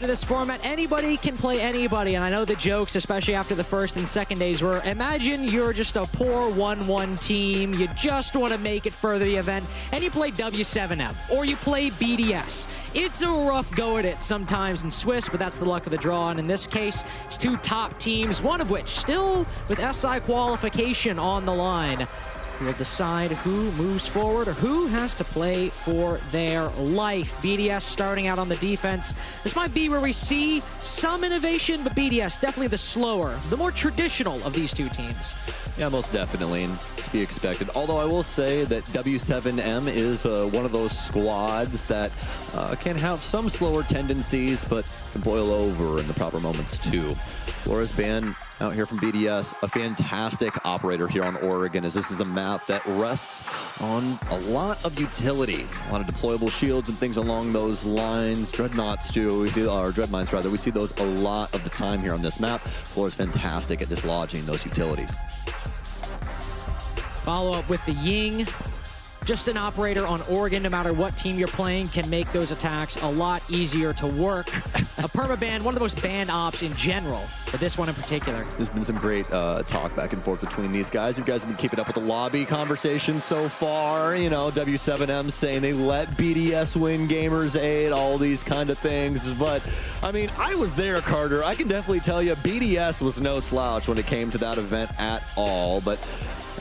This format, anybody can play anybody, and I know the jokes, especially after the first and second days, were imagine you're just a poor 1-1 team, you just want to make it further the event, and you play W7M, or you play BDS. It's a rough go at it sometimes in Swiss, but that's the luck of the draw, and in this case, it's two top teams, one of which still with SI qualification on the line. Will decide who moves forward or who has to play for their life. BDS starting out on the defense. This might be where we see some innovation, but BDS definitely the slower, the more traditional of these two teams. Yeah, most definitely, and to be expected. Although I will say that W7M is one of those squads that can have some slower tendencies, but can boil over in the proper moments too. Flores Band out here from BDS, a fantastic operator here on Oregon, as this is a map that rests on a lot of utility, a lot of deployable shields and things along those lines. Dreadnoughts too, we see, or Dreadmines rather, we see those a lot of the time here on this map. Flores fantastic at dislodging those utilities. Follow up with the Ying. Just an operator on Oregon, no matter what team you're playing, can make those attacks a lot easier to work. A permaban, one of the most banned ops in general, but this one in particular. There's been some great talk back and forth between these guys. You guys have been keeping up with the lobby conversation so far. You know, W7M saying they let BDS win Gamers 8, all these kind of things. But, I mean, I was there, Carter. I can definitely tell you BDS was no slouch when it came to that event at all. But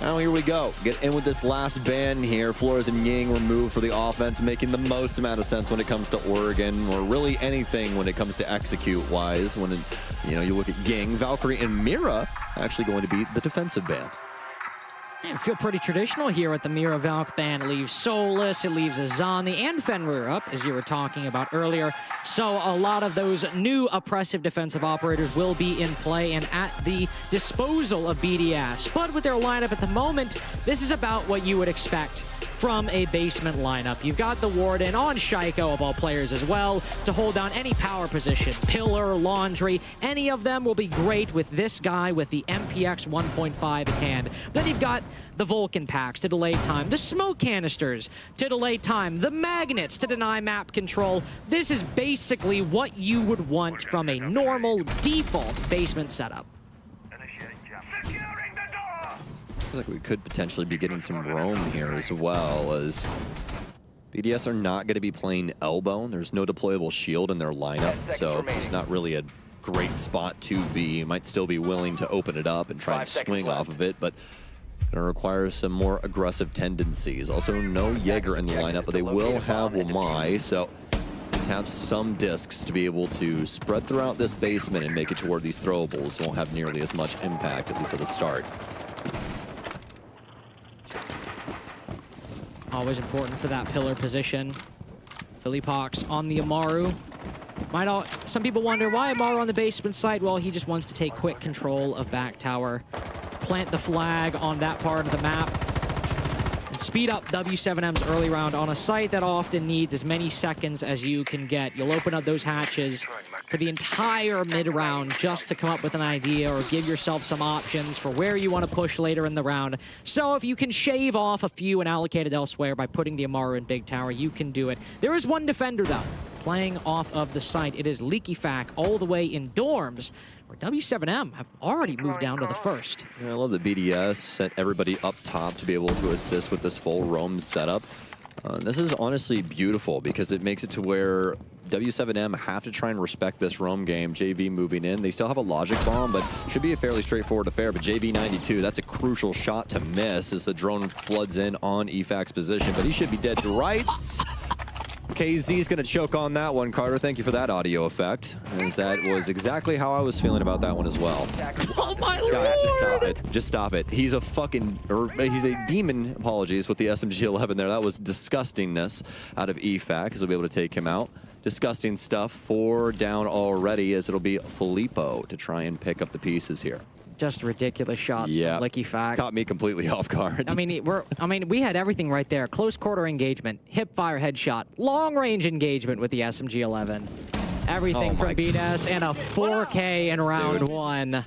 now here we go. Get in with this last ban here. Flores and Ying removed for the offense, making the most amount of sense when it comes to Oregon, or really anything when it comes to execute-wise. When you know, you look at Ying, Valkyrie, and Mira actually going to be the defensive bans. I feel pretty traditional here with the Mira Valk ban. It leaves Solus, it leaves Azani and Fenrir up, as you were talking about earlier. So a lot of those new oppressive defensive operators will be in play and at the disposal of BDS. But with their lineup at the moment, this is about what you would expect from a basement lineup. You've got the Warden on Shaiko, of all players as well, to hold down any power position. Pillar, Laundry, any of them will be great with this guy with the MPX 1.5 in hand. Then you've got the Vulcan packs to delay time, the smoke canisters to delay time, the magnets to deny map control. This is basically what you would want from a normal default basement setup. Feels like we could potentially be getting some roam here as well, as BDS are not going to be playing elbow. There's no deployable shield in their lineup, so it's not really a great spot to be. You might still be willing to open it up and try and swing off of it, but going to require some more aggressive tendencies. Also, no Jaeger in the lineup, but they will have Wamai, so just have some discs to be able to spread throughout this basement and make it toward these throwables. Won't have nearly as much impact, at least at the start. Always important for that pillar position. Philippox on the Amaru. Some people wonder why Amaru on the basement site. Well, he just wants to take quick control of back tower, plant the flag on that part of the map, and speed up W7M's early round on a site that often needs as many seconds as you can get. You'll open up those hatches for the entire mid-round just to come up with an idea or give yourself some options for where you want to push later in the round. So if you can shave off a few and allocate it elsewhere by putting the Amaru in big tower, you can do it. There is one defender, though, playing off of the site. It is Leaky Fac all the way in dorms, where W7M have already moved down to the first. Yeah, I love that BDS sent everybody up top to be able to assist with this full roam setup. This is honestly beautiful because it makes it to where W7M have to try and respect this roam game. JV moving in. They still have a logic bomb, but should be a fairly straightforward affair. But JV92, that's a crucial shot to miss as the drone floods in on EFAC's position, but he should be dead to rights. KZ's going to choke on that one, Carter. Thank you for that audio effect, as that was exactly how I was feeling about that one as well. Oh my lord! Guys, just stop it. Just stop it. He's a fucking, or he's a demon, apologies, with the SMG-11 there. That was disgustingness out of EFAC, because we'll be able to take him out. Disgusting stuff. 4 down already, as it'll be Filippo to try and pick up the pieces here. Just ridiculous shots from Leaky Fac. Caught me completely off guard. I mean, we had everything right there. Close quarter engagement, hip fire headshot, long range engagement with the SMG-11. everything from BDS, and a 4K in round one.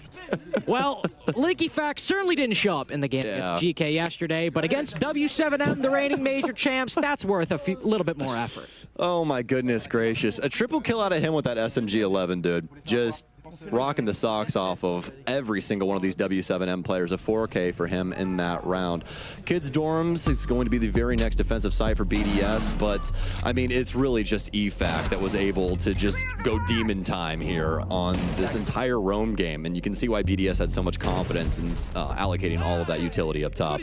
Well, Leaky Facts certainly didn't show up in the game against GK yesterday, but against W7M, the reigning major champs, that's worth a little bit more effort. Oh my goodness gracious. A triple kill out of him with that SMG-11, dude. Just rocking the socks off of every single one of these W7M players. A 4K for him in that round. Kids Dorms is going to be the very next defensive site for BDS, but I mean, it's really just EFAC that was able to just go demon time here on this entire roam game, and you can see why BDS had so much confidence in allocating all of that utility up top.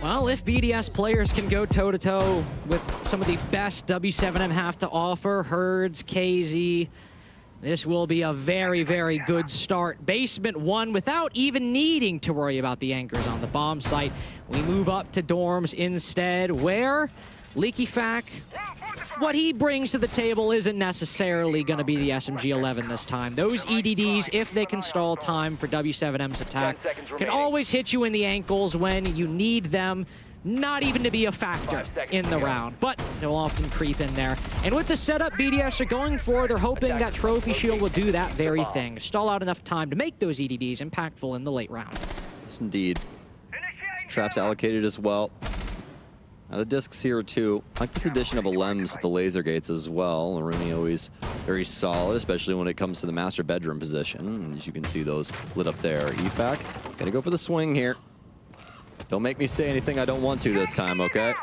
Well, if BDS players can go toe-to-toe with some of the best W7M have to offer, Herds, KZ, this will be a very, very good start. Basement 1 without even needing to worry about the anchors on the bomb site. We move up to Dorms instead, where Leaky Fac, what he brings to the table isn't necessarily going to be the SMG-11 this time. Those EDDs, if they can stall time for W7M's attack, can always hit you in the ankles when you need them, not even to be a factor in the round, but they'll often creep in there. And with the setup BDS are going for, they're hoping that Trophy Shield will do that very thing. Stall out enough time to make those EDDs impactful in the late round. Yes, indeed. Traps allocated as well. Now the discs here too. I like this addition of a lens with the laser gates as well. Aruni always very solid, especially when it comes to the master bedroom position. And as you can see, those lit up there. EFAC, gotta go for the swing here. Don't make me say anything I don't want to this time, okay?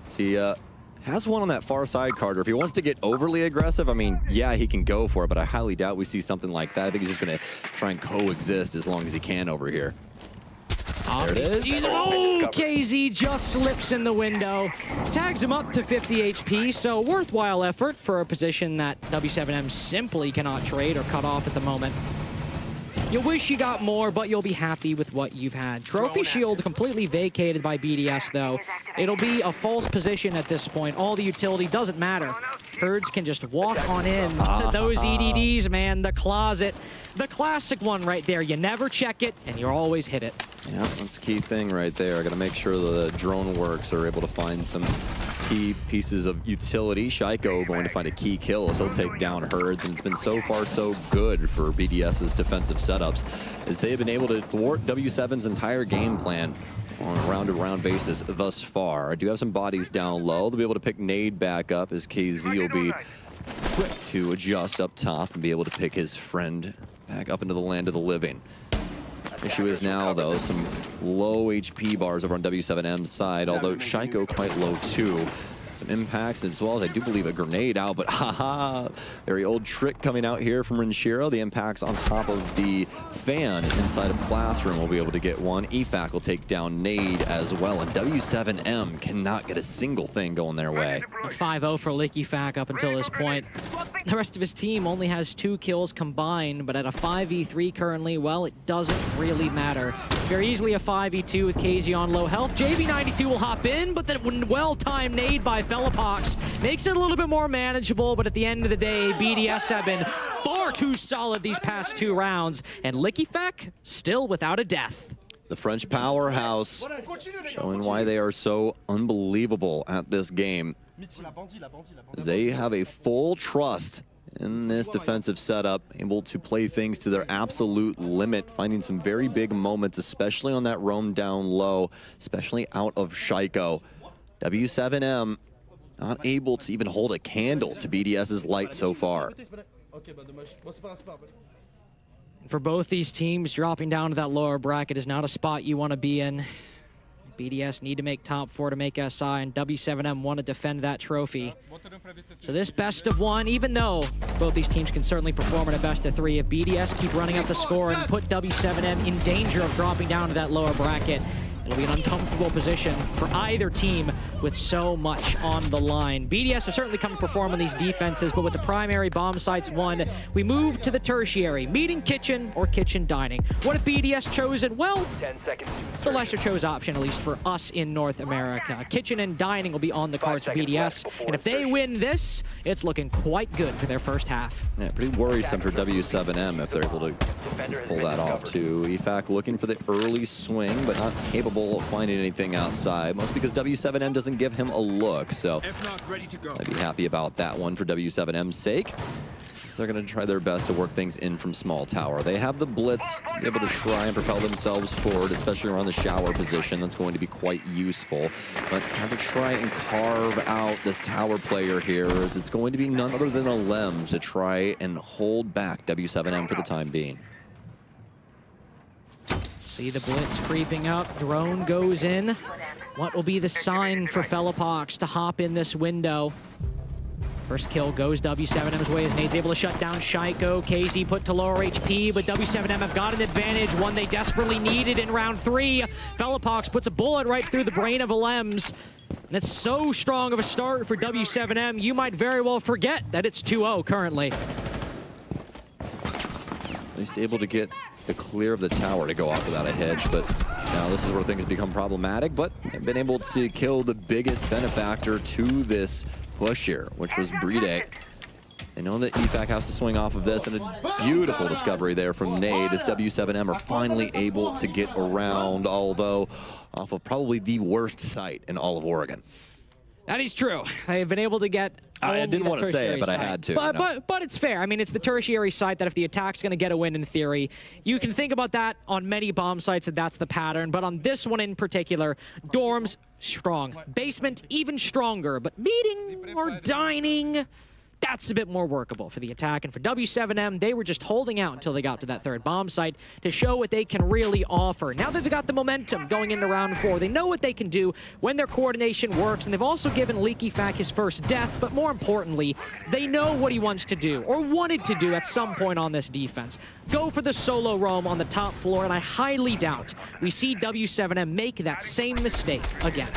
See, has one on that far side, Carter. If he wants to get overly aggressive, I mean, yeah, he can go for it, but I highly doubt we see something like that. I think he's just gonna try and coexist as long as he can over here. There it is. Oh, KZ just slips in the window. Tags him up to 50 HP, so worthwhile effort for a position that W7M simply cannot trade or cut off at the moment. You wish you got more, but you'll be happy with what you've had. Trophy Shield completely vacated by BDS, though. It'll be a false position at this point. All the utility doesn't matter. Herds can just walk on in. Those EDDs, man, the closet. The classic one right there. You never check it, and you always hit it. Yeah, that's a key thing right there. I gotta make sure the drone works are able to find some key pieces of utility. Shaiko going to find a key kill as he'll take down Herds, and it's been so far so good for BDS's defensive setups as they've been able to thwart W7's entire game plan on a round-to-round basis thus far. I do have some bodies down low. They'll be able to pick Nade back up as KZ will be quick to adjust up top and be able to pick his friend back up into the land of the living. Issue is now, though, some low HP bars over on W7M's side, although Shaiko quite low, too. Some impacts, as well as I do believe a grenade out, but haha, very old trick coming out here from Renshiro. The impacts on top of the fan inside of Classroom will be able to get one. EFAC will take down Nade as well, and W7M cannot get a single thing going their way. A 5-0 for Leaky Fac up until this point. The rest of his team only has 2 kills combined, but at a 5v3 currently, well, it doesn't really matter. Very easily a 5v2 with KZ on low health. JV92 will hop in, but that well-timed nade by Felipox makes it a little bit more manageable, but at the end of the day, BDS have been far too solid these past 2 rounds, and Leaky Fac still without a death. The French powerhouse showing why they are so unbelievable at this game. They have a full trust in this defensive setup, able to play things to their absolute limit, finding some very big moments, especially on that roam down low, especially out of Shaiko. W7M not able to even hold a candle to BDS's light so far. For both these teams, dropping down to that lower bracket is not a spot you want to be in. BDS need to make top 4 to make SI, and W7M want to defend that trophy. So this best of 1, even though both these teams can certainly perform in a best of 3, if BDS keep running up the score and put W7M in danger of dropping down to that lower bracket, it'll be an uncomfortable position for either team with so much on the line. BDS have certainly come to perform on these defenses, but with the primary bomb sites won, we move to the tertiary, meeting kitchen or kitchen dining. What if BDS chosen? Well, 10 seconds. the lesser chose option, at least for us in North America. Kitchen and dining will be on the cards for BDS, and if they win this, it's looking quite good for their first half. Yeah, pretty worrisome for W7M if they're able to just pull that off too. EFAC looking for the early swing, but not capable of finding anything outside, mostly because W7M doesn't even give him a look. So ready to go. I'd be happy about that one for W7M's sake. So they're going to try their best to work things in from small tower. They have the blitz to be able to try and propel themselves forward, especially around the shower position. That's going to be quite useful. But have to try and carve out this tower player here, as it's going to be none other than a Lem to try and hold back W7M for the time being. See the blitz creeping up. Drone goes in. What will be the sign for Fellapox to hop in this window? First kill goes W7M's way as Nade's able to shut down Shaiko. KZ put to lower HP, but W7M have got an advantage, one they desperately needed in round 3. Fellapox puts a bullet right through the brain of Alems. And it's so strong of a start for W7M, you might very well forget that it's 2-0 currently. At least able to get the clear of the tower to go off without a hitch, but now this is where things become problematic, but they've been able to kill the biggest benefactor to this push here, which was BDS. They know that EFAC has to swing off of this, and a beautiful discovery there from Nade as W7M are finally able to get around, although off of probably the worst site in all of Oregon. That is true. They've been able to get. I didn't want to say it, but I had to. But it's fair. I mean, it's the tertiary site that if the attack's going to get a win in theory, you can think about that on many bomb sites that that's the pattern. But on this one in particular, dorms, strong. Basement, even stronger. But meeting or dining, that's a bit more workable for the attack. And for W7M, they were just holding out until they got to that third bomb site to show what they can really offer. Now that they've got the momentum going into round 4, they know what they can do when their coordination works, and they've also given LeakyFac his first death, but more importantly, they know what he wants to do, or wanted to do at some point on this defense. Go for the solo roam on the top floor, and I highly doubt we see W7M make that same mistake again.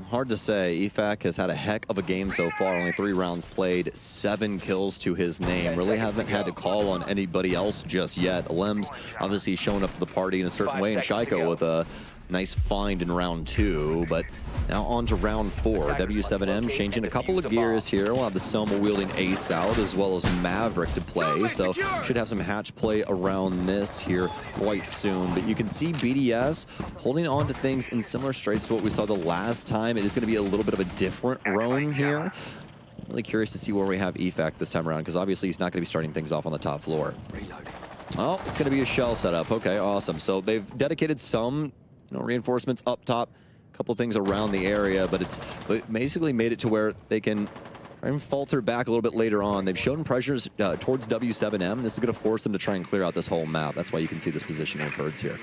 Hard to say. EFAC has had a heck of a game so far. Only 3 rounds played, 7 kills to his name. Really haven't had to call on anybody else just yet. Lem's obviously showing up to the party in a certain way, and Shaiko with a nice find in round 2. But now on to round 4. W7M changing a couple of gears here. We'll have the Selma-wielding Ace out, as well as Maverick to play. So should have some hatch play around this here quite soon. But you can see BDS holding on to things in similar straits to what we saw the last time. It is going to be a little bit of a different roam here. Really curious to see where we have EFAC this time around, because obviously he's not going to be starting things off on the top floor. Oh, it's going to be a shell setup. Okay, awesome. So they've dedicated some reinforcements up top, a couple things around the area, but it's basically made it to where they can try and falter back a little bit later on. They've shown pressures towards W7M. This is going to force them to try and clear out this whole map. That's why you can see this positioning of Herds here.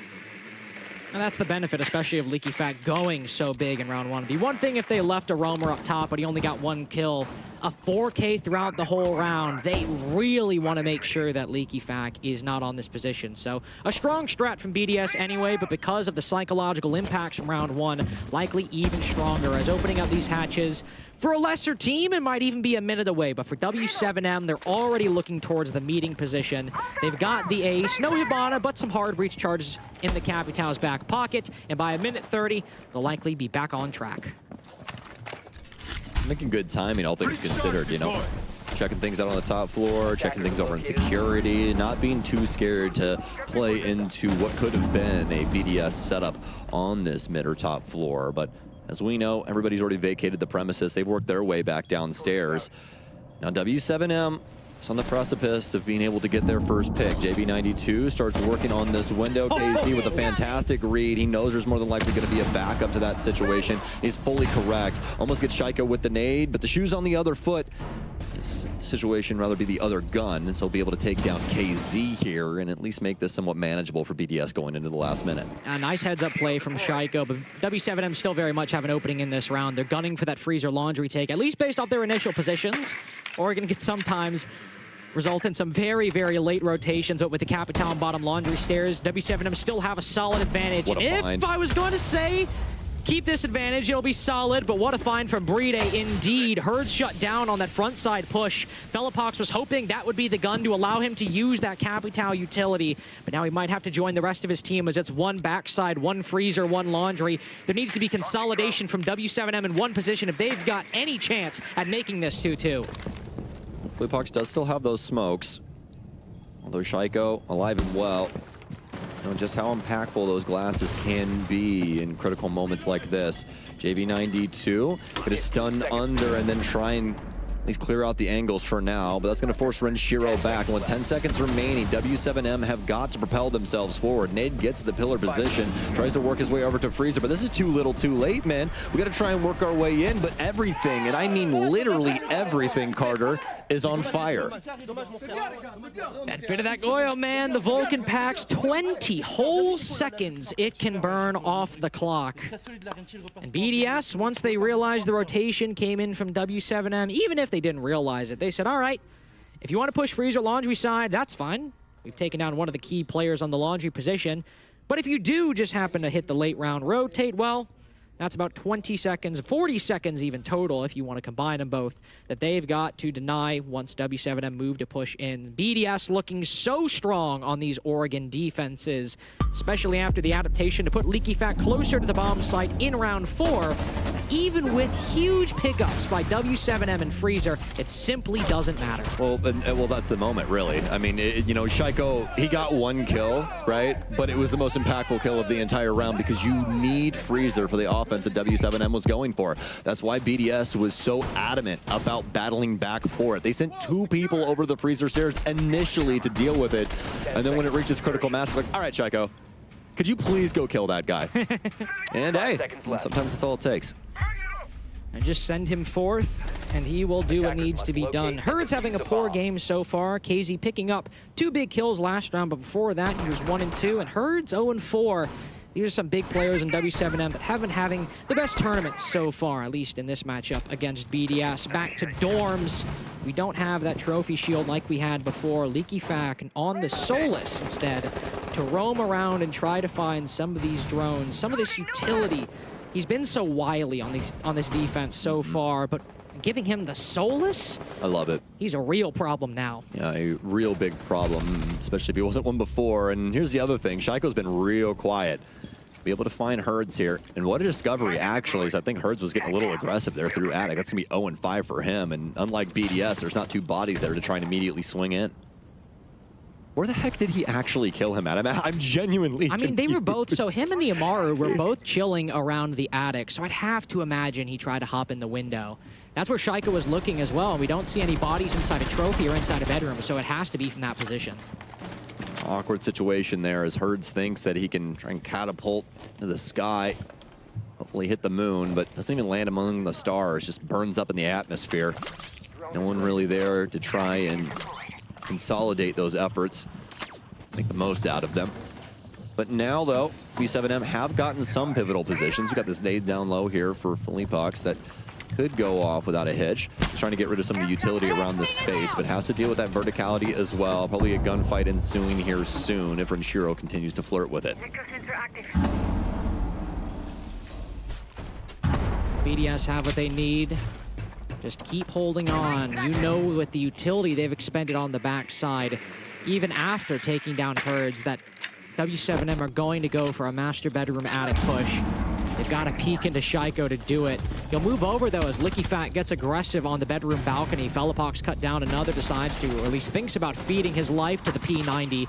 And that's the benefit, especially of LeakyFac going so big in round 1. It'd be one thing if they left a roamer up top, but he only got 1 kill. A 4K throughout the whole round. They really want to make sure that LeakyFac is not on this position. So a strong strat from BDS anyway, but because of the psychological impacts from round 1, likely even stronger, as opening up these hatches for a lesser team, it might even be a minute away. But for W7M, they're already looking towards the meeting position. They've got the ace, no Hibana, but some hard breach charges in the Capital's back pocket. And by a minute 30, they'll likely be back on track. Making good timing, all things considered, checking things out on the top floor, checking things over in security, not being too scared to play into what could have been a BDS setup on this mid or top floor. But as we know, everybody's already vacated the premises. They've worked their way back downstairs. Now W7M is on the precipice of being able to get their first pick. JB92 starts working on this window. KZ with a fantastic read. He knows there's more than likely going to be a backup to that situation. He's fully correct. Almost gets Shaiko with the nade, but the shoe's on the other foot. This situation rather be the other gun, and so he'll be able to take down KZ here and at least make this somewhat manageable for BDS going into the last minute. A nice heads-up play from Shaiko, but W7M still very much have an opening in this round. They're gunning for that freezer laundry take, at least based off their initial positions. Oregon can sometimes result in some very, very late rotations, but with the Capital and bottom laundry stairs, W7M still have a solid advantage. If I was going to say keep this advantage, it'll be solid, but what a find from BDS indeed. Herds shut down on that front side push. Fellapox was hoping that would be the gun to allow him to use that Capital utility, but now he might have to join the rest of his team as it's 1 backside, 1 freezer, 1 laundry. There needs to be consolidation from W7M in one position if they've got any chance at making this 2-2. Fellapox does still have those smokes, although Shaiko alive and well. know, just how impactful those glasses can be in critical moments like this. JV9D2 gonna stun under and then try and at least clear out the angles for now, but that's going to force Renshiro back. And with 10 seconds remaining, W7M have got to propel themselves forward. Nade gets the pillar position, tries to work his way over to Freezer, but this is too little too late, man. We got to try and work our way in, but everything, and I mean literally everything, Carter, is on fire. And fit of that oil, man. The Vulcan packs 20 whole seconds it can burn off the clock. And BDS, once they realized the rotation came in from W7M, even if they didn't realize it, they said, all right, if you want to push Freezer Laundry side, that's fine. We've taken down one of the key players on the Laundry position. But if you do just happen to hit the late round rotate, well, that's about 20 seconds, 40 seconds even total if you want to combine them both, that they've got to deny once W7M move to push in. BDS looking so strong on these Oregon defenses, especially after the adaptation to put Leaky Fat closer to the bomb site in round 4. Even with huge pickups by W7M and Freezer, it simply doesn't matter. Well, that's the moment, really. I mean, you know, Shaiko, he got one kill, right? But it was the most impactful kill of the entire round because you need Freezer for the offense that W7M was going for. That's why BDS was so adamant about battling back for it. They sent 2 people over the Freezer stairs initially to deal with it. And then when it reaches critical mass, like, all right, Shaiko, could you please go kill that guy? And hey, sometimes that's all it takes. And just send him forth, and he will do what needs to be done. Herd's having a poor game so far. KZ picking up 2 big kills last round, but before that, he was 1 and 2, and Herd's 0 and 4. These are some big players in W7M that haven't having the best tournaments so far, at least in this matchup against BDS. Back to dorms. We don't have that trophy shield like we had before. Leaky Fac on the Solus instead to roam around and try to find some of these drones, some of this utility. He's been so wily on this defense so far, but giving him the Solus? I love it. He's a real problem now. Yeah, a real big problem, especially if he wasn't one before. And here's the other thing. Shaiko's been real quiet. Be able to find Herds here. And what a discovery, actually, is I think Herds was getting a little aggressive there through Attic. That's going to be 0 and 5 for him. And unlike BDS, there's not 2 bodies there to try and immediately swing in. Where the heck did he actually kill him at? I'm genuinely I mean, they were both, so him and the Amaru were both chilling around the attic, so I'd have to imagine he tried to hop in the window. That's where Shaiko was looking as well, and we don't see any bodies inside a trophy or inside a bedroom, so it has to be from that position. Awkward situation there as Herds thinks that he can try and catapult to the sky. Hopefully hit the moon, but doesn't even land among the stars, just burns up in the atmosphere. No one really there to try and consolidate those efforts, make the most out of them. But now, though, W7M have gotten some pivotal positions. We've got this nade down low here for Felipox that could go off without a hitch. He's trying to get rid of some of the utility around this space, but has to deal with that verticality as well. Probably a gunfight ensuing here soon if Renshiro continues to flirt with it. BDS have what they need. Just keep holding on. You know, with the utility they've expended on the backside, even after taking down Herds, that W7M are going to go for a master bedroom attic push. They've got to peek into Shaiko to do it. He'll move over, though, as Licky Fat gets aggressive on the bedroom balcony. Felipox cut down another, decides to, or at least thinks about feeding his life to the P90.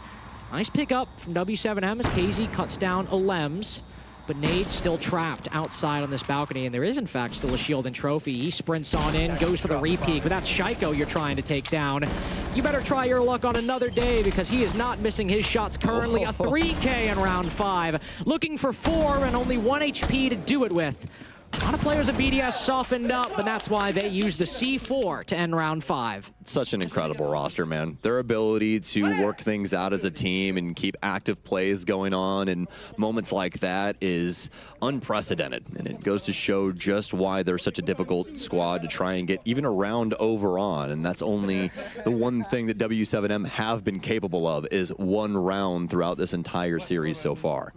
Nice pickup from W7M as KZ cuts down a Lems. But Nade's still trapped outside on this balcony, and there is, in fact, still a shield and trophy. He sprints on in, goes for the repeat, but that's Shaiko you're trying to take down. You better try your luck on another day because he is not missing his shots currently. A 3K in round 5. Looking for 4 and only 1 HP to do it with. A lot of players at BDS softened up, and that's why they used the C4 to end round 5. Such an incredible roster, man. Their ability to work things out as a team and keep active plays going on in moments like that is unprecedented. And it goes to show just why they're such a difficult squad to try and get even a round over on. And that's only the one thing that W7M have been capable of, is 1 round throughout this entire series so far.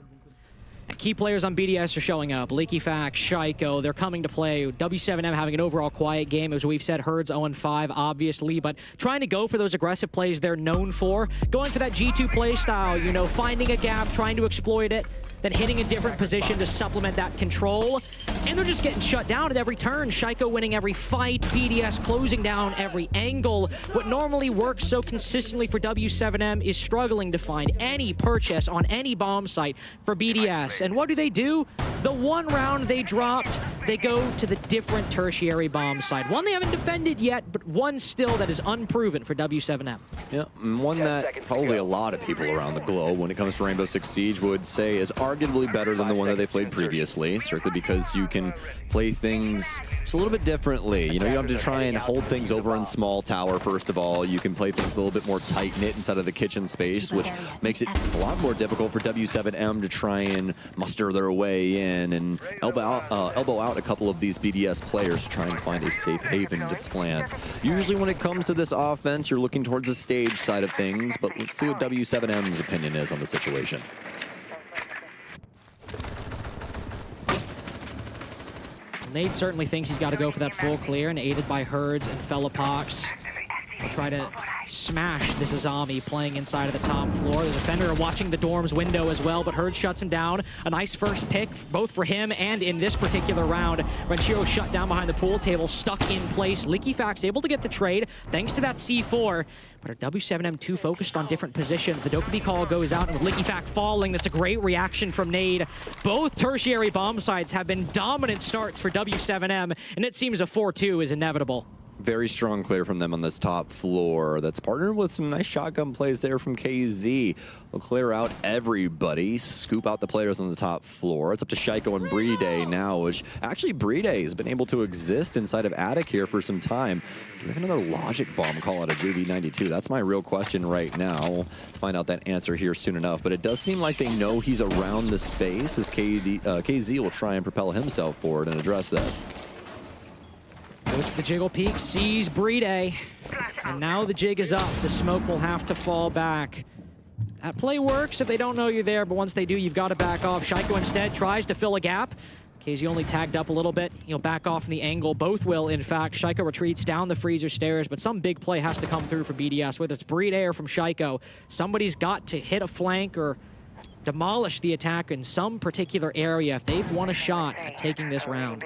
Key players on BDS are showing up. Leaky Fac, Shaiko, they're coming to play. W7M having an overall quiet game. As we've said, Herds 0-5, obviously, but trying to go for those aggressive plays they're known for. Going for that G2 play style, you know, finding a gap, trying to exploit it. then hitting a different position to supplement that control. And they're just getting shut down at every turn. Shaiko winning every fight, BDS closing down every angle. What normally works so consistently for W7M is struggling to find any purchase on any bomb site for BDS. And what do? The one round they dropped, they go to the different tertiary bomb site. One they haven't defended yet, but one still that is unproven for W7M. Yeah, one that probably a lot of people around the globe when it comes to Rainbow Six Siege would say is arguably better than the one that they played previously, strictly because you can play things just a little bit differently. You know, you don't have to try and hold things over in small tower, first of all. You can play things a little bit more tight-knit inside of the kitchen space, which makes it a lot more difficult for W7M to try and muster their way in and elbow out a couple of these BDS players to try and find a safe haven to plant. Usually when it comes to this offense, you're looking towards the stage side of things, but let's see what W7M's opinion is on the situation. Nate certainly thinks he's got to go for that full clear, and aided by Herds and Fellapox. He'll try to smash this Azami playing inside of the top floor. There's a Fender watching the dorm's window as well, but Herds shuts him down. A nice first pick, both for him and in this particular round. Ranchero shut down behind the pool table, stuck in place. Liquifax able to get the trade thanks to that C4. But are W7M too focused on different positions? The Dokkaebi call goes out, and with Liquifax falling, that's a great reaction from Nade. Both tertiary bomb sites have been dominant starts for W7M, and it seems a 4-2 is inevitable. Very strong clear from them on this top floor. That's partnered with some nice shotgun plays there from KZ. We'll clear out everybody, scoop out the players on the top floor. It's up to Shaiko and Brede now, which actually Brede has been able to exist inside of Attic here for some time. Do we have another logic bomb call out of JB92? That's my real question right now. We'll find out that answer here soon enough, but it does seem like they know he's around the space as KZ will try and propel himself forward and address this. Goes for the jiggle peek, sees Brede, and now the jig is up. The smoke will have to fall back. That play works if they don't know you're there, but once they do, you've got to back off. Shaiko instead tries to fill a gap. KZ only tagged up a little bit. He'll back off from the angle. Both will, in fact. Shaiko retreats down the freezer stairs, but some big play has to come through for BDS, whether it's Brede or from Shaiko. Somebody's got to hit a flank or demolish the attack in some particular area if they've won a shot at taking this round.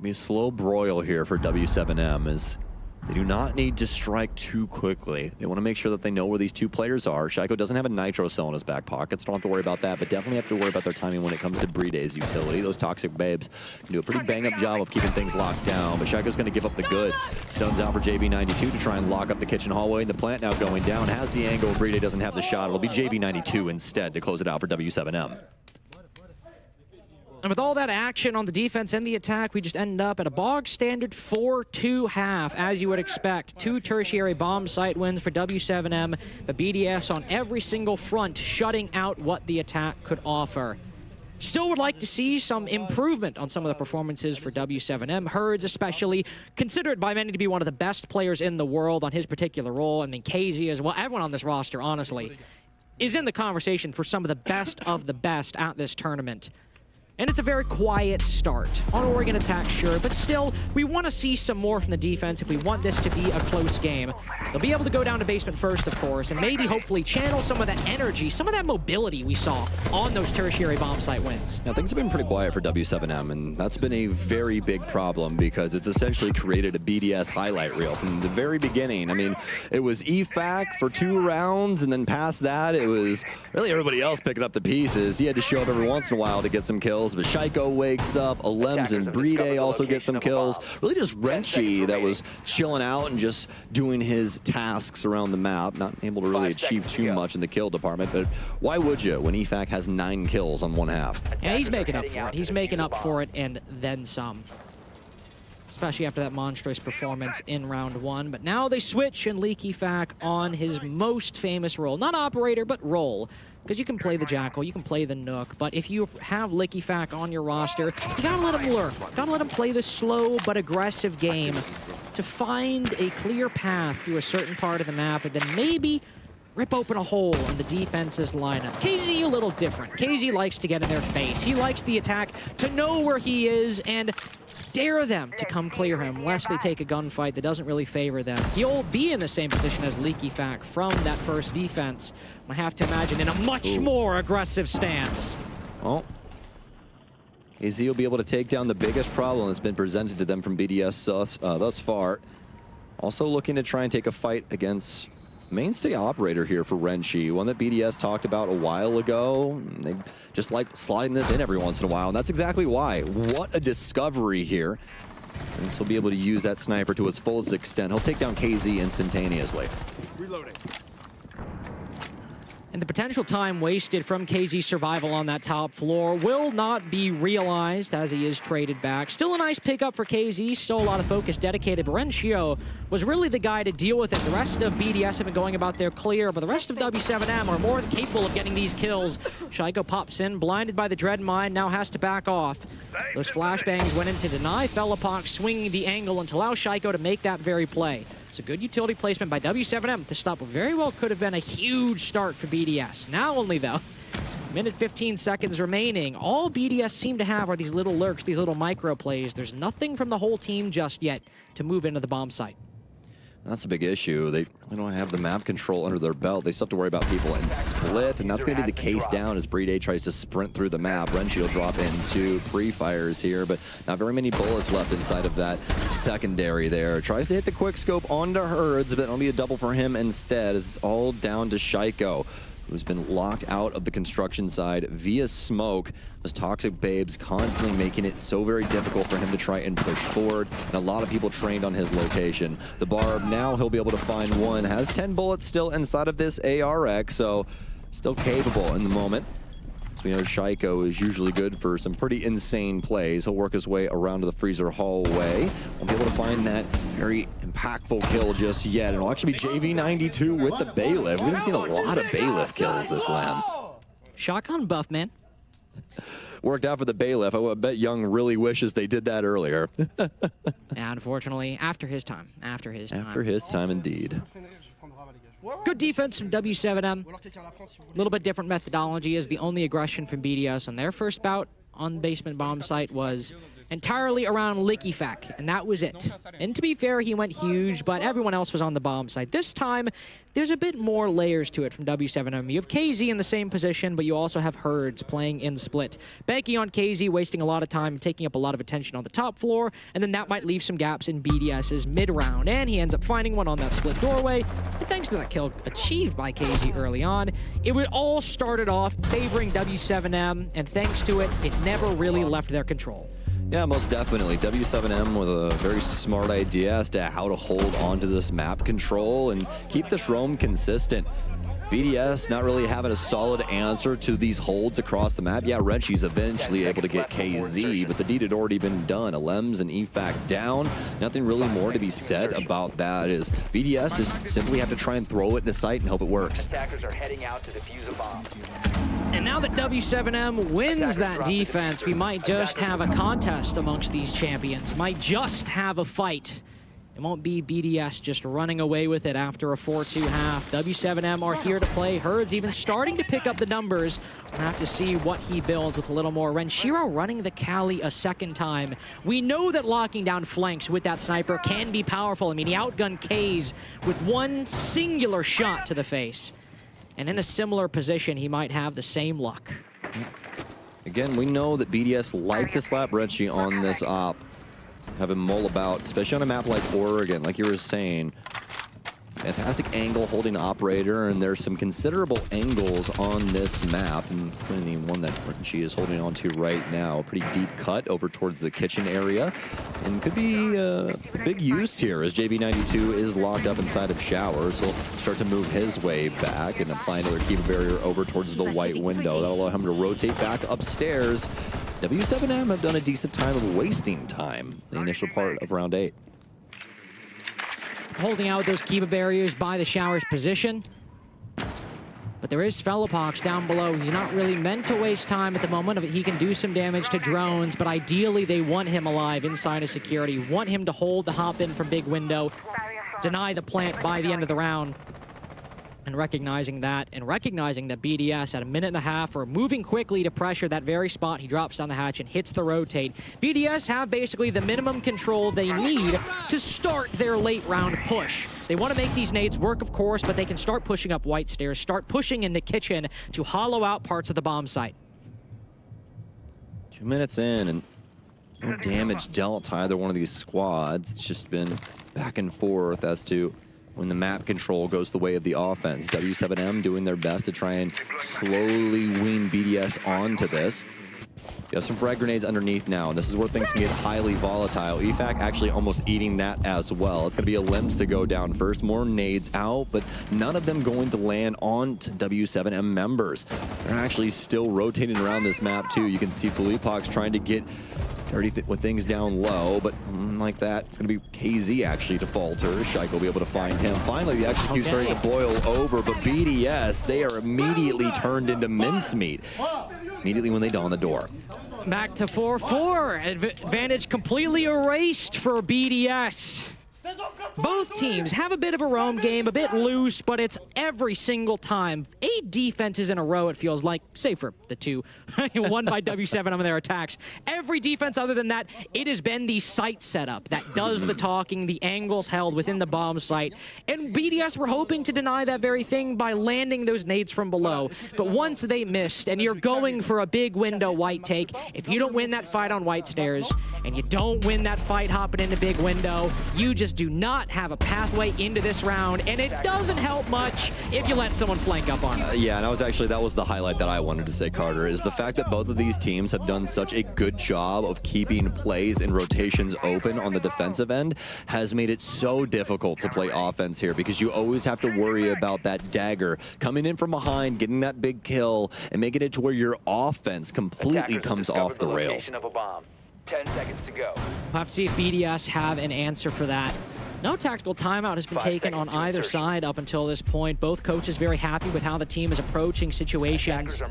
Be a slow broil here for W7M as they do not need to strike too quickly. They want to make sure that they know where these two players are. Shaiko doesn't have a nitro cell in his back pockets. Don't have to worry about that, but definitely have to worry about their timing when it comes to Brede's utility. Those toxic babes can do a pretty bang-up job of keeping things locked down, but Shaiko's going to give up the goods. Stuns out for JB92 to try and lock up the kitchen hallway, and the plant now going down. Has the angle. Brede doesn't have the shot. It'll be JB92 instead to close it out for W7M. And with all that action on the defense and the attack, we just end up at a bog standard 4-2 half, as you would expect. 2 tertiary bomb site wins for W7M, but BDS on every single front, shutting out what the attack could offer. Still would like to see some improvement on some of the performances for W7M. Herds especially, considered by many to be one of the best players in the world on his particular role. I mean, KZ as well, everyone on this roster, honestly, is in the conversation for some of the best at this tournament. And it's a very quiet start. On Oregon attack, sure, but still, we want to see some more from the defense if we want this to be a close game. They'll be able to go down to basement first, of course, and maybe hopefully channel some of that energy, some of that mobility we saw on those tertiary bomb site wins. Now, things have been pretty quiet for W7M, and that's been a very big problem because it's essentially created a BDS highlight reel from the very beginning. I mean, it was EFAC for 2 rounds, and then past that, it was really everybody else picking up the pieces. He had to show up every once in a while to get some kills. But Shaiko wakes up, Alems and Brede also get some kills. Really just Renchi that was chilling out and just doing his tasks around the map, not able to really achieve too much in the kill department, but why would you when EFAC has 9 kills on one half? Yeah, he's making up for it. He's making up for it and then some. Especially after that monstrous performance in round 1. But now they switch and Liquifax on his most famous role. Not operator, but role. Because you can play the Jackal, you can play the Nook, but if you have Liquifax on your roster, you gotta let him lurk. Gotta let him play the slow but aggressive game to find a clear path through a certain part of the map and then maybe rip open a hole in the defense's lineup. KZ a little different. KZ likes to get in their face. He likes the attack to know where he is and dare them to come clear him lest they take a gunfight that doesn't really favor them. He'll be in the same position as Leaky Fac from that first defense. I have to imagine in a much more aggressive stance. Oh. KZ will be able to take down the biggest problem that's been presented to them from BDS thus far. Also looking to try and take a fight against mainstay operator here for Renchi, one that BDS talked about a while ago. They just like slotting this in every once in a while, and that's exactly why. What a discovery here. And so he'll be able to use that sniper to its fullest extent. He'll take down KZ instantaneously. Reloading. And the potential time wasted from KZ's survival on that top floor will not be realized as he is traded back. Still a nice pickup for KZ, still a lot of focus dedicated, but Renchio was really the guy to deal with it. The rest of BDS have been going about their clear, but the rest of W7M are more than capable of getting these kills. Shaiko pops in, blinded by the Dread Mine, now has to back off. Those flashbangs went in to deny Felipox swinging the angle and to allow Shaiko to make that very play. It's a good utility placement by W7M to stop what very well could have been a huge start for BDS. Now only, though, minute 15 seconds remaining. All BDS seem to have are these little lurks, these little micro plays. There's nothing from the whole team just yet to move into the bomb site. That's a big issue. They don't have the map control under their belt. They still have to worry about people in split, and that's going to be the case down as BDS tries to sprint through the map. Renchi will drop into pre-fires here, but not very many bullets left inside of that secondary there. Tries to hit the quick scope onto Herds, but it'll be a double for him instead, as it's all down to Shaiko, who's been locked out of the construction side via smoke. Those toxic babes constantly making it so very difficult for him to try and push forward, and a lot of people trained on his location. The Barb, now he'll be able to find one, has 10 bullets still inside of this ARX, so still capable in the moment. So we know Shaiko is usually good for some pretty insane plays. He'll work his way around to the freezer hallway. Won't be able to find that very impactful kill just yet. It'll actually be JV92 with the Bailiff. We haven't seen a lot of Bailiff kills this LAN. Shotgun buff, man. Worked out for the Bailiff. I bet Young really wishes they did that earlier. And unfortunately, after his time. After his time. After his time, indeed. Good defense from W7M. A little bit different methodology, as the only aggression from BDS on their first bout on basement bomb site was entirely around Leaky Fac, and that was it. And to be fair, he went huge, but everyone else was on the bomb site. This time, there's a bit more layers to it from W7M. You have KZ in the same position, but you also have Herds playing in split. Banking on KZ, wasting a lot of time, taking up a lot of attention on the top floor, and then that might leave some gaps in BDS's mid-round, and he ends up finding one on that split doorway. And thanks to that kill achieved by KZ early on, it would all started off favoring W7M, and thanks to it, it never really left their control. Yeah, most definitely. W7M with a very smart idea as to how to hold on to this map control and keep this roam consistent. BDS not really having a solid answer to these holds across the map. Yeah, Renchi's eventually able to get KZ, but the deed had already been done. Alems and EFAC down. Nothing really more to be said about that. Is BDS just simply have to try and throw it into sight and hope it works. Attackers are heading out to defuse a bomb. And now that W7M wins that defense, we might just have a contest amongst these champions. Might just have a fight. It won't be BDS just running away with it after a 4-2 half. W7M are here to play. Herds even starting to pick up the numbers. We'll have to see what he builds with a little more. Renshiro running the Kali a second time. We know that locking down flanks with that sniper can be powerful. I mean, he outgunned K's with one singular shot to the face. And in a similar position, he might have the same luck. Again, we know that BDS like to slap Renchi on this op. Have him mull about, especially on a map like Oregon, like you were saying. Fantastic angle holding operator, and there's some considerable angles on this map, including the one that Renchi is holding on to right now. A pretty deep cut over towards the kitchen area, and could be a big use here as JB92 is locked up inside of shower, so he'll start to move his way back and apply another keep barrier over towards the white window. That'll allow him to rotate back upstairs. W7M have done a decent time of wasting time the initial part of round 8. Holding out those Kiva barriers by the shower's position. But there is Felipox down below. He's not really meant to waste time at the moment. He can do some damage to drones, but ideally they want him alive inside of security. Want him to hold the hop in from big window, deny the plant by the end of the round. And recognizing that BDS at a minute and a half are moving quickly to pressure that very spot, he drops down the hatch and hits the rotate. BDS have basically the minimum control they need to start their late round push. They want to make these nades work, of course, but they can start pushing up white stairs, start pushing in the kitchen to hollow out parts of the bomb site. 2 minutes in and no damage dealt to either one of these squads. It's just been back and forth as to when the map control goes the way of the offense. W7M doing their best to try and slowly wean BDS onto this. You have some frag grenades underneath now, and this is where things can get highly volatile. EFAC actually almost eating that as well. It's going to be a limbs to go down first. More nades out, but none of them going to land onto W7M members. They're actually still rotating around this map too. You can see Felipox trying to get dirty with things down low, but like that, it's going to be KZ actually to falter. Shaiko will be able to find him. Finally, the execute's starting to boil over, but BDS, they are immediately turned into mincemeat. Immediately when they dawn the door. Back to 4-4. Advantage completely erased for BDS. Both teams have a bit of a roam game, a bit loose, but it's every single time. 8 defenses in a row, it feels like, save for the 2 won by W7M on their attacks. Every defense other than that, it has been the site setup that does the talking, the angles held within the bomb site. And BDS were hoping to deny that very thing by landing those nades from below. But once they missed, and you're going for a big window white take, if you don't win that fight on white stairs, and you don't win that fight hopping into big window, you just do not have a pathway into this round, and it doesn't help much if you let someone flank up on it. Yeah, and that was the highlight that I wanted to say, Carter, is the fact that both of these teams have done such a good job of keeping plays and rotations open on the defensive end has made it so difficult to play offense here, because you always have to worry about that dagger coming in from behind, getting that big kill, and making it to where your offense completely comes off the rails. 10 seconds to go. We'll have to see if BDS have an answer for that. No tactical timeout has been taken on either side up until this point. Both coaches very happy with how the team is approaching situations.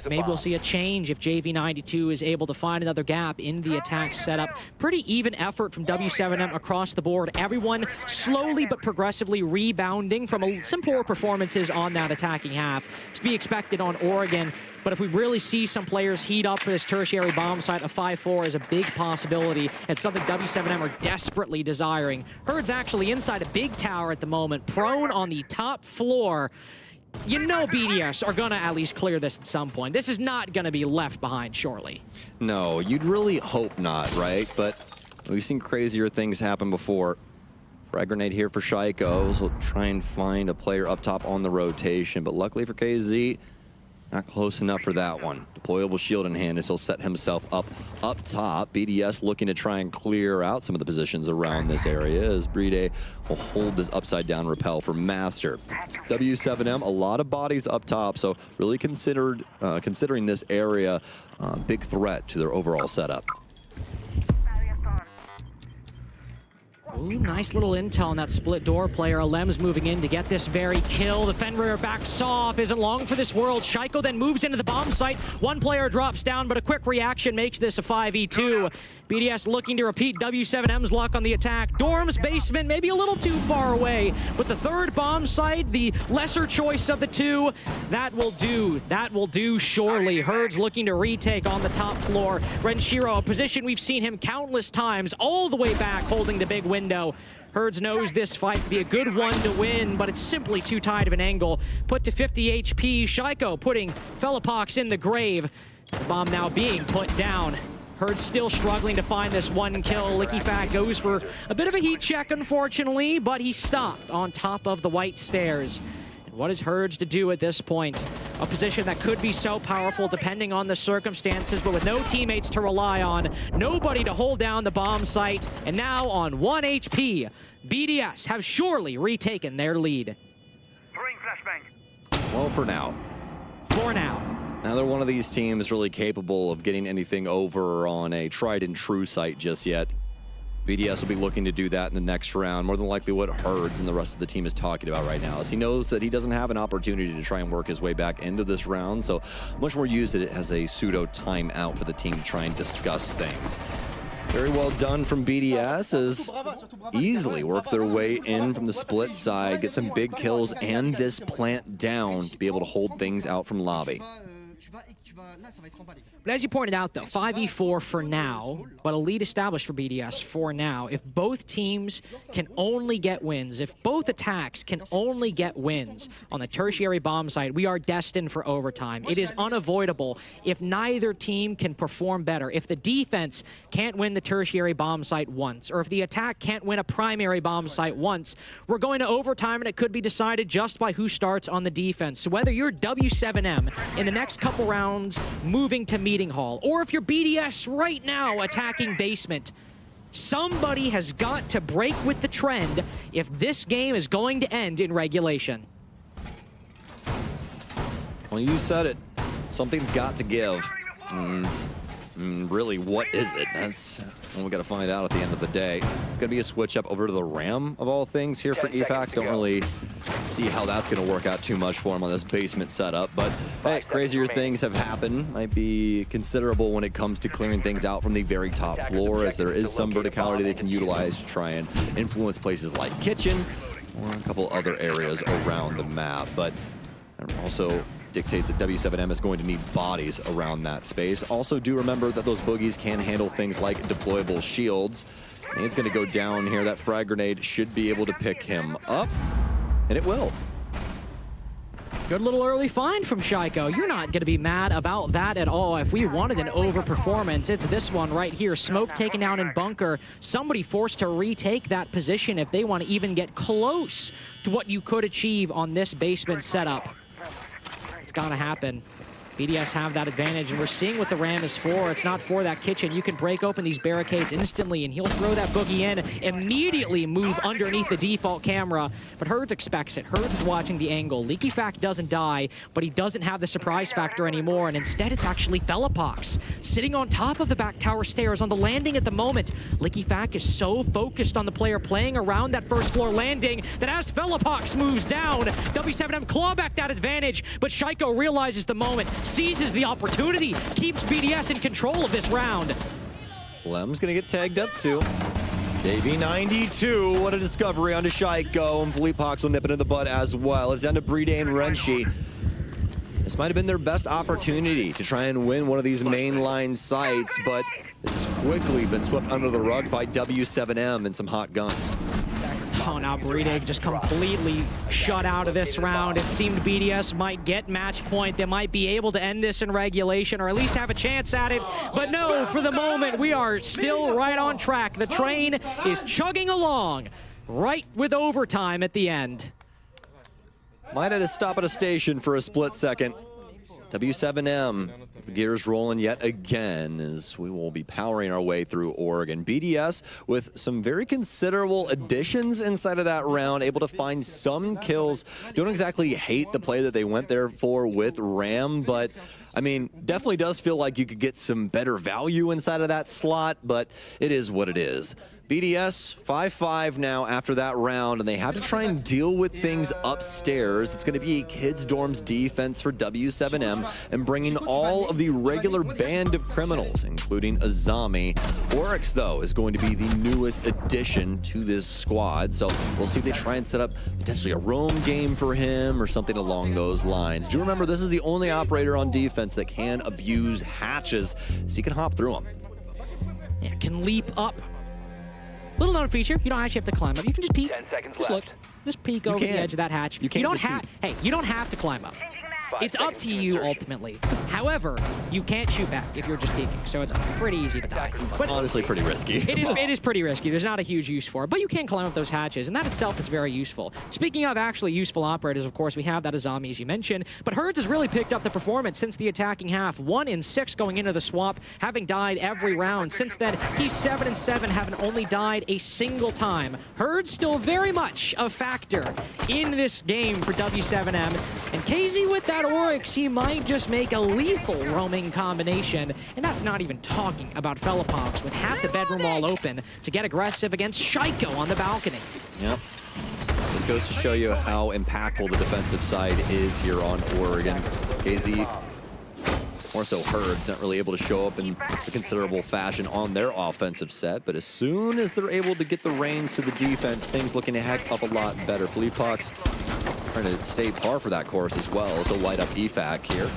Maybe we'll see a change if JV92 is able to find another gap in the attack setup. Pretty even effort from W7M across the board. Everyone slowly but progressively rebounding from some poor performances on that attacking half. It's to be expected on Oregon. But if we really see some players heat up for this tertiary bomb site, a 5-4 is a big possibility. It's something W7M are desperately desiring. Herd's actually inside a big tower at the moment, prone on the top floor. You know BDS are going to at least clear this at some point. This is not going to be left behind shortly. No, you'd really hope not, right? But we've seen crazier things happen before. Frag grenade here for Shaiko. So try and find a player up top on the rotation. But luckily for KZ, not close enough for that one. Deployable shield in hand as he'll set himself up top. BDS looking to try and clear out some of the positions around this area as Bride will hold this upside down rappel for Master. W7M, a lot of bodies up top, so really considering this area big threat to their overall setup. Ooh, nice little intel on that split door player. Alem's moving in to get this very kill. The Fenrir backs off, isn't long for this world. Shaiko then moves into the bomb site. One player drops down, but a quick reaction makes this a 5v2. BDS looking to repeat W7M's luck on the attack. Dorm's basement, maybe a little too far away, but the third bomb site, the lesser choice of the two, that will do. That will do surely. Herd's looking to retake on the top floor. Renshiro, a position we've seen him countless times, all the way back holding the big window. Herds knows this fight to be a good one to win, but it's simply too tight of an angle. Put to 50 HP, Shaiko putting Felipox in the grave. The bomb now being put down. Herd's still struggling to find this one kill. LickyFat goes for a bit of a heat check, unfortunately, but he's stopped on top of the white stairs. What is Herds to do at this point? A position that could be so powerful depending on the circumstances, but with no teammates to rely on, nobody to hold down the bomb site, and now on 1 HP, BDS have surely retaken their lead. Well, for now. For now. Neither one of these teams really capable of getting anything over on a tried and true site just yet. BDS will be looking to do that in the next round, more than likely what Herds and the rest of the team is talking about right now, as he knows that he doesn't have an opportunity to try and work his way back into this round, so much more use it as a pseudo timeout for the team to try and discuss things. Very well done from BDS as easily work their way in from the split side, get some big kills and this plant down to be able to hold things out from lobby. But as you pointed out, though, 5v4 for now, but a lead established for BDS for now. If both teams can only get wins, if both attacks can only get wins on the tertiary bomb site, we are destined for overtime. It is unavoidable if neither team can perform better. If the defense can't win the tertiary bomb site once, or if the attack can't win a primary bomb site once, we're going to overtime, and it could be decided just by who starts on the defense. So whether you're W7M in the next couple rounds moving to meeting hall, or if you're BDS right now attacking basement, somebody has got to break with the trend if this game is going to end in regulation. Well, you said it. Something's got to give. Really, what is it? That's what we got to find out at the end of the day. It's going to be a switch up over to the Ram, of all things, here for EFAC. Don't really see how that's going to work out too much for him on this basement setup. But, hey, crazier things have happened. Might be considerable when it comes to clearing things out from the very top floor, as there is some verticality they can utilize to try and influence places like kitchen or a couple other areas around the map. But also dictates that W7M is going to need bodies around that space. Also, do remember that those boogies can handle things like deployable shields. And it's going to go down here. That frag grenade should be able to pick him up, and it will. Good little early find from Shaiko. You're not going to be mad about that at all. If we wanted an overperformance, it's this one right here. Smoke taken down in bunker. Somebody forced to retake that position if they want to even get close to what you could achieve on this basement setup. It's got to happen. BDS have that advantage, and we're seeing what the Ram is for. It's not for that kitchen. You can break open these barricades instantly, and he'll throw that boogie in, immediately move underneath the default camera. But Herds expects it. Herds is watching the angle. Leaky Fact doesn't die, but he doesn't have the surprise factor anymore, and instead it's actually Felipox sitting on top of the back tower stairs on the landing at the moment. Leaky Fact is so focused on the player playing around that first floor landing that as Felipox moves down, W7M claw back that advantage, but Shaiko realizes the moment, seizes the opportunity, keeps BDS in control of this round. Lem's gonna get tagged up too. JV92, what a discovery onto Shaiko, and Felipox will nip it in the butt as well. It's down to Brede and Renshi. This might have been their best opportunity to try and win one of these mainline sites, but this has quickly been swept under the rug by W7M and some hot guns. Oh, now Brede just completely shut out of this round. It seemed BDS might get match point. They might be able to end this in regulation, or at least have a chance at it. But no, for the moment, we are still right on track. The train is chugging along, right with overtime at the end. Might have to stop at a station for a split second. W7M, the gears rolling yet again as we will be powering our way through Oregon. BDS with some very considerable additions inside of that round, able to find some kills. Don't exactly hate the play that they went there for with Ram, but I mean, definitely does feel like you could get some better value inside of that slot, but it is what it is. BDS 5-5 now after that round, and they have to try and deal with things upstairs. It's going to be kids' dorms defense for W7M and bringing all of the regular band of criminals, including Azami. Oryx, though, is going to be the newest addition to this squad, so we'll see if they try and set up potentially a roam game for him or something along those lines. Do remember, this is the only operator on defense that can abuse hatches, so you can hop through them. Yeah, can leap up. Little known feature, you don't actually have to climb up. You can just peek. 10 seconds just left. Look. Just peek over the edge of that hatch. You don't have. Hey, you don't have to climb up. 5 It's up seconds to to you insertion. ultimately. However, you can't shoot back if you're just peeking, so it's pretty easy to die. It's But honestly pretty risky. it is pretty risky. There's not a huge use for it, but you can climb up those hatches, and that itself is very useful. Speaking of actually useful operators, of course, we have that Azami, as you mentioned, but Herds has really picked up the performance since the attacking half. 1 in 6 going into the swap, having died every round. Since then, he's 7 in 7, having only died a single time. Herds still very much a factor in this game for W7M, and KZ with that Oryx, he might just make a lethal roaming combination, and that's not even talking about Felipox with half the bedroom wall open to get aggressive against Shaiko on the balcony. Yep. This goes to show you how impactful the defensive side is here on Oregon. KZ More so Herds not really able to show up in a considerable fashion on their offensive set, but as soon as they're able to get the reins to the defense, things looking a heck of a lot better. Fleetpox trying to stay par for that course as well, so light up EFAC here.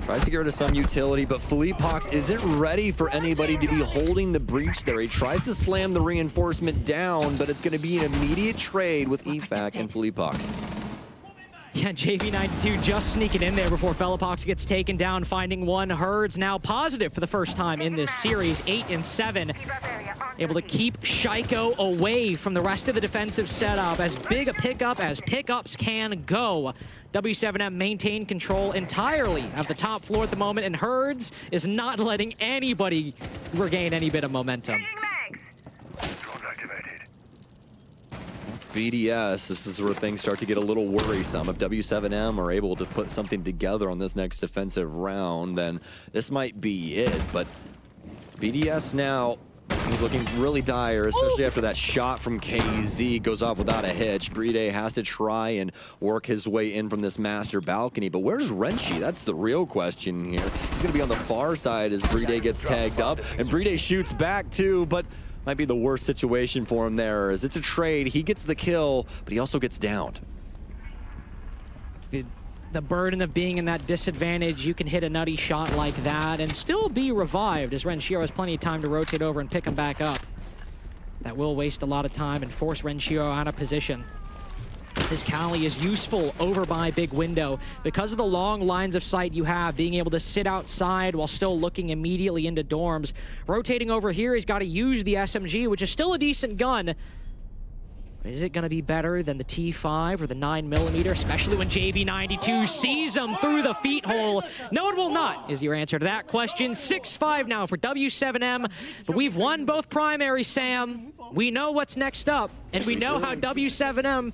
Tries to get rid of some utility, but Fleetpox isn't ready for anybody to be holding the breach there. He tries to slam the reinforcement down, but it's going to be an immediate trade with EFAC and Fleetpox. Yeah, JV92 just sneaking in there before Felipox gets taken down, finding one. Herds now positive for the first time in this series, 8 and 7. Able to keep Shaiko away from the rest of the defensive setup. As big a pickup as pickups can go. W7M maintain control entirely of the top floor at the moment, and Herds is not letting anybody regain any bit of momentum. BDS, this is where things start to get a little worrisome. If W7M are able to put something together on this next defensive round, then this might be it. But BDS now, he's looking really dire, especially after that shot from KZ goes off without a hitch. Bride has to try and work his way in from this master balcony. But where's Renshi? That's the real question here. He's going to be on the far side as Bride gets tagged up. And Bride shoots back too, but might be the worst situation for him there, as it's a trade. He gets the kill, but he also gets downed. The burden of being in that disadvantage, you can hit a nutty shot like that and still be revived, as Renshiro has plenty of time to rotate over and pick him back up. That will waste a lot of time and force Renshiro out of position. This Kali is useful over by Big Window because of the long lines of sight you have, being able to sit outside while still looking immediately into dorms. Rotating over here, he's got to use the SMG, which is still a decent gun. But is it going to be better than the T5 or the 9mm, especially when JV92 sees him through the feet hole? No, it will not, is your answer to that question. 6-5 now for W7M, but we've won both primaries, Sam. We know what's next up, and we know how W7M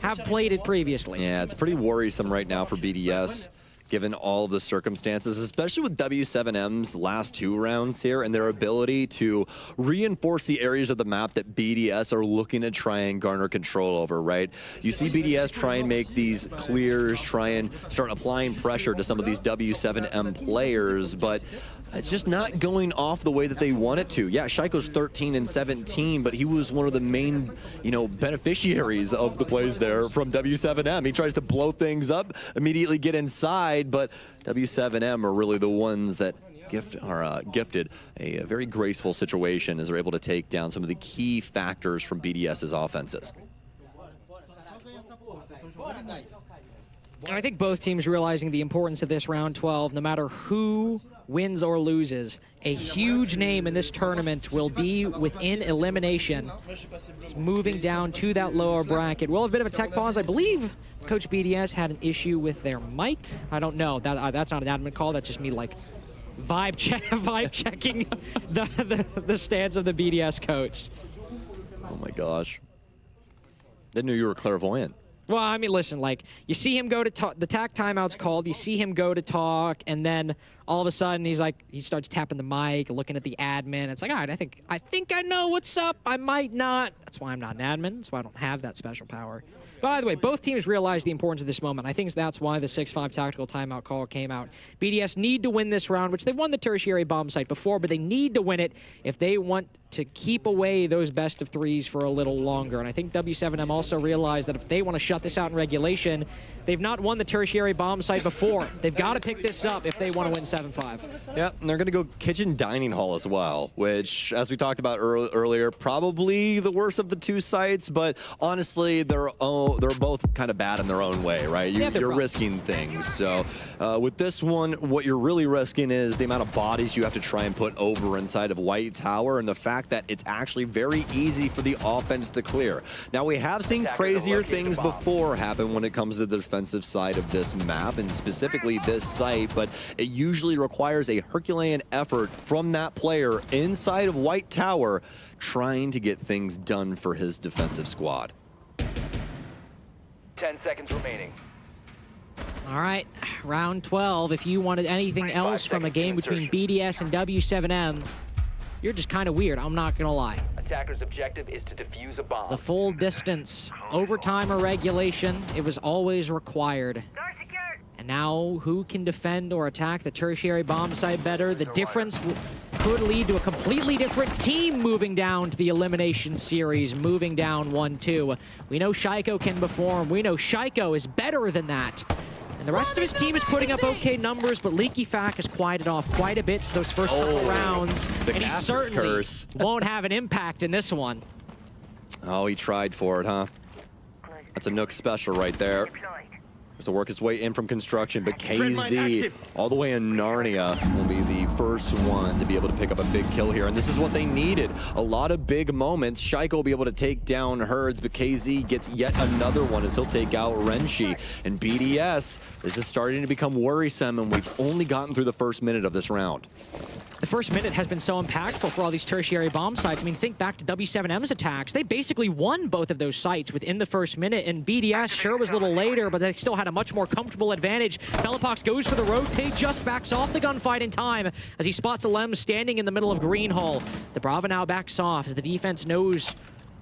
have played it previously. Yeah, it's pretty worrisome right now for BDS, given all the circumstances, especially with W7M's last 2 rounds here and their ability to reinforce the areas of the map that BDS are looking to try and garner control over, right? You see BDS try and make these clears, try and start applying pressure to some of these W7M players, but it's just not going off the way that they want it to. Yeah, Shaiko's 13 and 17, but he was one of the main, beneficiaries of the plays there from W7M. He tries to blow things up, immediately get inside, but W7M are really the ones that gifted a very graceful situation as they're able to take down some of the key factors from BDS's offenses. And I think both teams realizing the importance of this round 12, no matter who wins or loses, a huge name in this tournament will be within elimination. It's moving down to that lower bracket. We'll have a bit of a tech pause. I believe Coach BDS had an issue with their mic. I don't know. That's not an admin call. That's just me like vibe checking the stance of the BDS coach. Oh my gosh. Didn't know you were clairvoyant. Well, I mean, listen, like, you see him go to talk, the TAC timeout's called, you see him go to talk, and then all of a sudden he's like, he starts tapping the mic, looking at the admin. It's like, all right, I think I know what's up. I might not. That's why I'm not an admin. That's why I don't have that special power. By the way, both teams realize the importance of this moment. I think that's why the 6-5 tactical timeout call came out. BDS need to win this round, which they've won the tertiary bomb site before, but they need to win it if they want to keep away those best of 3s for a little longer. And I think W7M also realized that if they want to shut this out in regulation, they've not won the tertiary bomb site before. They've got to pick this up if they want to win 7-5. Yeah, and they're going to go kitchen dining hall as well, which, as we talked about earlier, probably the worst of the 2 sites, but honestly, they're both kind of bad in their own way, right? You're risking things. So with this one, what you're really risking is the amount of bodies you have to try and put over inside of White Tower, and the fact that it's actually very easy for the offense to clear. Now, we have seen crazier things before happen when it comes to the defensive side of this map, and specifically this site, but it usually requires a Herculean effort from that player inside of White Tower trying to get things done for his defensive squad. 10 seconds remaining. All right, round 12. If you wanted anything else from a game between BDS and W7M, you're just kind of weird, I'm not gonna lie. Attacker's objective is to defuse a bomb. The full distance, overtime or regulation, it was always required. And now, who can defend or attack the tertiary bomb site better? The difference could lead to a completely different team moving down to the elimination series, moving down 1-2. We know Shaiko can perform. We know Shaiko is better than that. And the rest of his team is putting up okay numbers, but Leaky Fack has quieted off quite a bit those first couple rounds. And he certainly won't have an impact in this one. Oh, he tried for it, huh? That's a Nook special right there. To work his way in from construction, but KZ, all the way in Narnia, will be the first one to be able to pick up a big kill here, and this is what they needed. A lot of big moments. Shaiko will be able to take down Herds, but KZ gets yet another one as he'll take out Renshi. And BDS, this is starting to become worrisome, and we've only gotten through the first minute of this round. The first minute has been so impactful for all these tertiary bomb sites. I mean, think back to W7M's attacks. They basically won both of those sites within the first minute, and BDS sure was a little later, but they still had a much more comfortable advantage. Bellapox goes for the rotate, just backs off the gunfight in time as he spots Alem standing in the middle of Green Hall. The Brava now backs off as the defense knows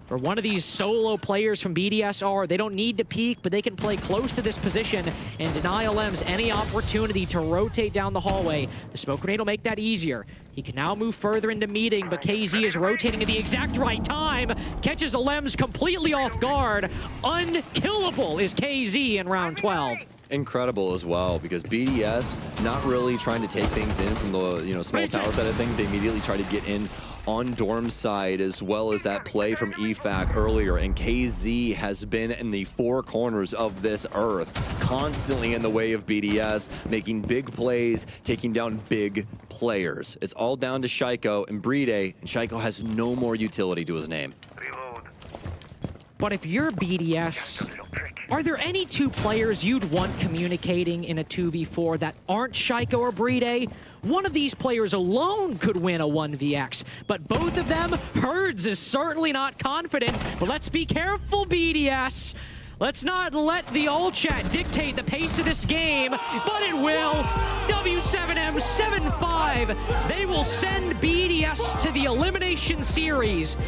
where one of these solo players from BDS are. They don't need to peek, but they can play close to this position and deny Alems any opportunity to rotate down the hallway. The smoke grenade will make that easier. He can now move further into meeting, but KZ is rotating at the exact right time. Catches Alems completely off guard. Unkillable is KZ in round 12. Incredible as well, because BDS not really trying to take things in from the small tower side of things. They immediately try to get in on Dorm's side, as well as that play from EFAC earlier, and KZ has been in the four corners of this earth, constantly in the way of BDS, making big plays, taking down big players. It's all down to Shaiko and Bride, and Shaiko has no more utility to his name. But if you're BDS, are there any two players you'd want communicating in a 2v4 that aren't Shaiko or Bride? One of these players alone could win a 1vx, but both of them, Herds is certainly not confident. But let's be careful, BDS. Let's not let the all chat dictate the pace of this game, but it will. W7M 7-5. They will send BDS to the elimination series.